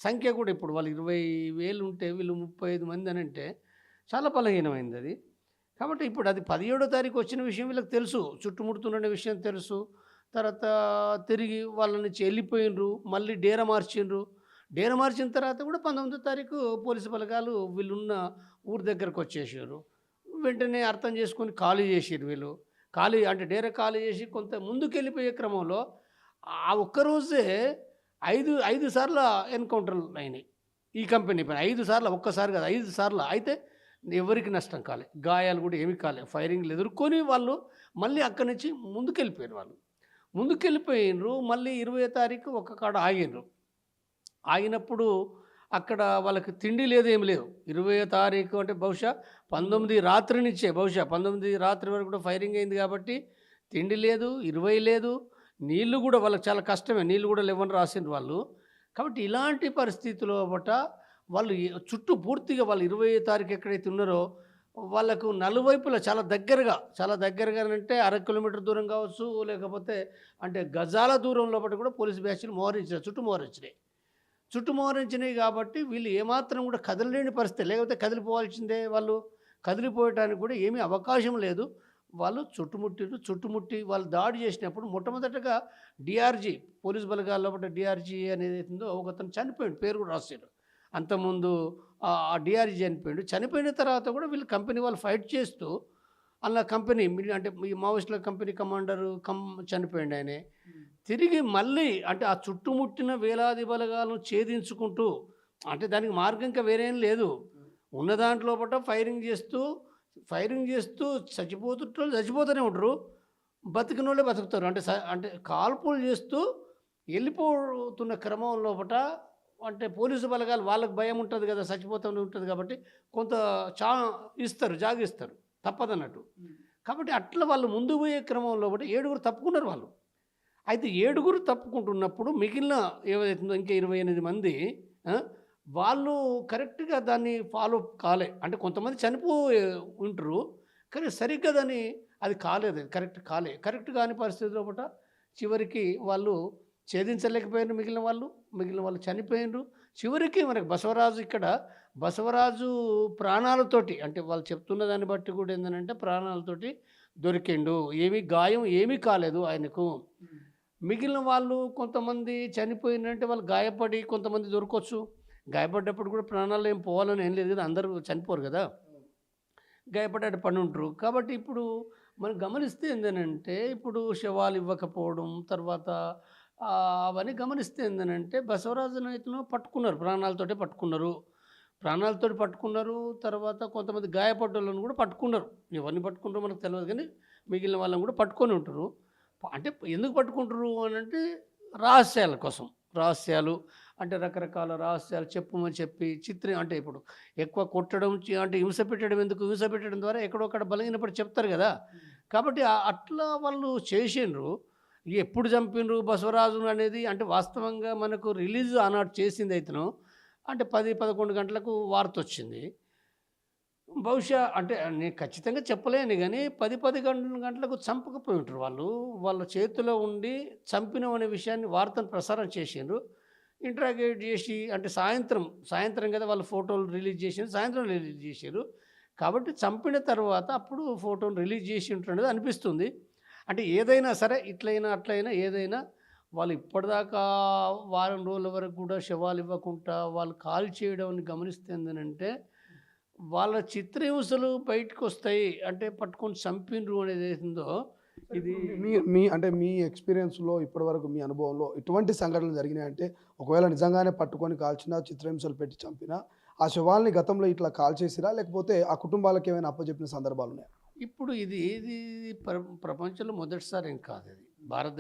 సంఖ్య కూడా ఇప్పుడు వాళ్ళు 20,000 ఉంటే వీళ్ళు 35 మంది అనంటే చాలా బలహీనమైంది అది. కాబట్టి ఇప్పుడు అది 17వ తారీఖు వచ్చిన విషయం వీళ్ళకి తెలుసు. చుట్టుముడుతున్న విషయం తెలుసు. తర్వాత తిరిగి వాళ్ళ నుంచి వెళ్ళిపోయిండ్రు. మళ్ళీ డేరా మార్చిండ్రు. డేరా మార్చిన తర్వాత కూడా 19వ తారీఖు పోలీసు బలగాలు వీళ్ళున్న ఊరు దగ్గరకొచ్చేసారు. వెంటనే అర్థం చేసుకొని ఖాళీ చేసిర్రు వీళ్ళు. ఖాళీ అంటే డేరా ఖాళీ చేసి కొంత ముందుకెళ్ళిపోయే క్రమంలో ఆ ఒక్కరోజే 5 సార్ల ఎన్‌కౌంటర్‌లు అయినాయి. ఈ కంపెనీ పైన 5 సార్ల ఒక్కసారి కాదు 5 సార్ల. అయితే ఎవరికీ నష్టం కాలే. గాయాలు కూడా ఏమీ కాలే. ఫైరింగ్‌లు ఎదుర్కొని వాళ్ళు మళ్ళీ అక్కడి నుంచి ముందుకెళ్ళిపోయారు వాళ్ళు. ముందుకెళ్ళిపోయిండ్రు. మళ్ళీ 20వ తారీఖు ఒక కాడ ఆగిండ్రు. ఆగినప్పుడు అక్కడ వాళ్ళకి తిండి లేదు, ఏమి లేవు. 20వ తారీఖు అంటే బహుశా 19 రాత్రి నుంచే బహుశా 19 రాత్రి వరకు కూడా ఫైరింగ్ అయింది కాబట్టి తిండి లేదు, 20 లేదు. నీళ్ళు గూడా వాళ్ళకి చాలా కష్టమే. నీళ్ళు గూడా లెవ్వని రాసిండ్రు వాళ్ళు. కాబట్టి ఇలాంటి పరిస్థితిలో వాళ్ళు చుట్టూ పూర్తిగా వాళ్ళు 20 తారీఖు ఎక్కడైతే ఉన్నారో వాళ్ళకు నలువైపులా చాలా దగ్గరగానంటే అర కిలోమీటర్ దూరం కావచ్చు, లేకపోతే అంటే గజాల దూరం లోపట కూడా పోలీస్ బ్యాచ్‌లు మోహరించారు. చుట్టూ మోహరించినాయి కాబట్టి వీళ్ళు ఏమాత్రం కూడా కదలలేని పరిస్థితి. లేకపోతే కదిలిపోవాల్సిందే వాళ్ళు. కదిలిపోవటానికి కూడా ఏమీ అవకాశం లేదు. వాళ్ళు చుట్టుముట్టి వాళ్ళు దాడి చేసినప్పుడు మొట్టమొదటగా డీఆర్‌జీ పోలీస్ బలగాల లోపట డీఆర్‌జీ అనేదైతుందో ఒకతను చనిపోయిండు. పేరు కూడా రాసిర్రు. అంతకుముందు ఆ డీఆర్‌జీ చనిపోయిండు. చనిపోయిన తర్వాత కూడా వీళ్ళు కంపెనీ వాళ్ళు ఫైట్ చేస్తూ అలా కంపెనీ అంటే ఈ మావోయిస్టుల కంపెనీ కమాండరు చనిపోయిండాయనే. తిరిగి మళ్ళీ అంటే ఆ చుట్టుముట్టిన వేలాది బలగాలను ఛేదించుకుంటూ అంటే దానికి మార్గం ఇంకా వేరేం లేదు. ఉన్న దాంట్లోపట ఫైరింగ్ చేస్తూ చచ్చిపోతుంటోళ్ళు చచ్చిపోతూనే ఉంటారు. బతికినోళ్ళే బతుకుతారు. అంటే కాల్పులు చేస్తూ వెళ్ళిపోతున్న క్రమం లోపట అంటే పోలీసు బలగాలు వాళ్ళకి భయం ఉంటది కదా! చచ్చిపోతూనే ఉంటది కాబట్టి కొంత చా జాగిస్తారు. తప్పదన్నట్టు. కాబట్టి అట్లా వాళ్ళు ముందుకు పోయే క్రమం లోపట 7గురు తప్పుకున్నారు వాళ్ళు. అయితే 7గురు తప్పుకుంటున్నప్పుడు మిగిలిన ఏదైతుందో ఇంకా 28 మంది ఆ! వాళ్ళు కరెక్ట్‌గా దాన్ని ఫాలో అప్ కాలే. అంటే కొంతమంది చనిపోయి ఉంటరు. కానీ సరిగ్గా అది కాలేదు. అది కరెక్ట్ కాని పరిస్థితిలో చివరికి వాళ్ళు ఛేదించలేకపోయారు మిగిలిన వాళ్ళు చనిపోయిండ్రు. చివరికి మనకు బసవరాజు ప్రాణాలతోటి అంటే వాళ్ళు చెప్తున్న దాన్ని బట్టి కూడా ఏందనంటే ప్రాణాలతోటి దొరికిండు. గాయం ఏమీ కాలేదు ఆయనకు. మిగిలిన వాళ్ళు కొంతమంది చనిపోయిండ్రంటే వాళ్ళు గాయపడి కొంతమంది దొరకొచ్చు. గాయపడ్డప్పుడు కూడా ప్రాణాలు ఏం పోవాలని ఏం లేదు కదా! అందరూ చనిపోరు కదా! గాయపడి అటు పడుంటరు. కాబట్టి ఇప్పుడు మనం గమనిస్తే ఏందనంటే ఇప్పుడు శవాలు ఇవ్వకపోవడం తర్వాత అవన్నీ గమనిస్తే ఏందనంటే బసవరాజునైతేనో పట్టుకున్నారు. ప్రాణాలతోటి పట్టుకున్నారు. తర్వాత కొంతమంది గాయపడ్డోళ్ళను కూడా పట్టుకున్నారు. ఎవరిని పట్టుకున్నారో మనకు తెలవదు కానీ మిగిలిన వాళ్ళని కూడా పట్టుకొని ఉంటారు. అంటే ఎందుకు పట్టుకుంటారు అనంటే రహస్యాల కోసం. రహస్యాలు అంటే రకరకాల రహస్యాలు చెప్పమని చెప్పి అంటే ఇప్పుడు ఎక్కువ కొట్టడం అంటే హింస పెట్టడం ఎందుకు? హింస పెట్టడం ద్వారా ఎక్కడో అక్కడ బలహీనపడి చెప్తారు కదా! కాబట్టి అట్లా వాళ్ళు చేసిండ్రు. ఎప్పుడు చంపిండ్రు బసవరాజును అనేది అంటే వాస్తవంగా మనకు రిలీజ్ ఆనాడు చేసిందైతేనో అంటే 10, 11 గంటలకు వార్తొచ్చింది. బహుశా అంటే నేను ఖచ్చితంగా చెప్పలేను గానీ 10 గంటలకు చంపకపోయి ఉంటారు వాళ్ళు. వాళ్ళ చేతిలో ఉండి చంపినాం అనే విషయాన్ని వార్తను ప్రసారం చేసిండ్రు. ఇంటరాగేట్ చేసి అంటే సాయంత్రం కదా వాళ్ళు ఫోటోలు రిలీజ్ చేసిండ్రు. సాయంత్రం రిలీజ్ చేసిర్రు. కాబట్టి చంపిన తర్వాత అప్పుడు ఫోటోలు రిలీజ్ చేసి ఉంటున్నది అనిపిస్తుంది. అంటే ఏదైనా సరే ఇట్లైనా అట్లైనా ఏదైనా వాళ్ళు ఇప్పటిదాకా వారం రోజుల వరకు కూడా శవాలు ఇవ్వకుండా వాళ్ళు కాల్చేయడం గమనిస్తే ఏందనంటే వాళ్ళ చిత్రహింసలు బయటకొస్తాయి. అంటే పట్టుకొని చంపిండ్రు అనేదేసిందో ఇది మీ మీ అంటే మీ ఎక్స్‌పీరియన్స్‌లో ఇప్పటివరకు మీ అనుభవంలో ఎటువంటి సంఘటనలు జరిగినాయంటే, ఒకవేళ నిజంగానే పట్టుకొని కాల్చినా, చిత్రహింసలు పెట్టి చంపినా, ఆ శవాల్ని గతంలో ఇట్లా కాల్చేసిరా? లేకపోతే ఆ కుటుంబాలకేమైనా అప్పజెప్పిన సందర్భాలున్నాయా? ఇప్పుడు ఇది ప్రపంచంలో మొదటిసారి ఏం కాదది. భారత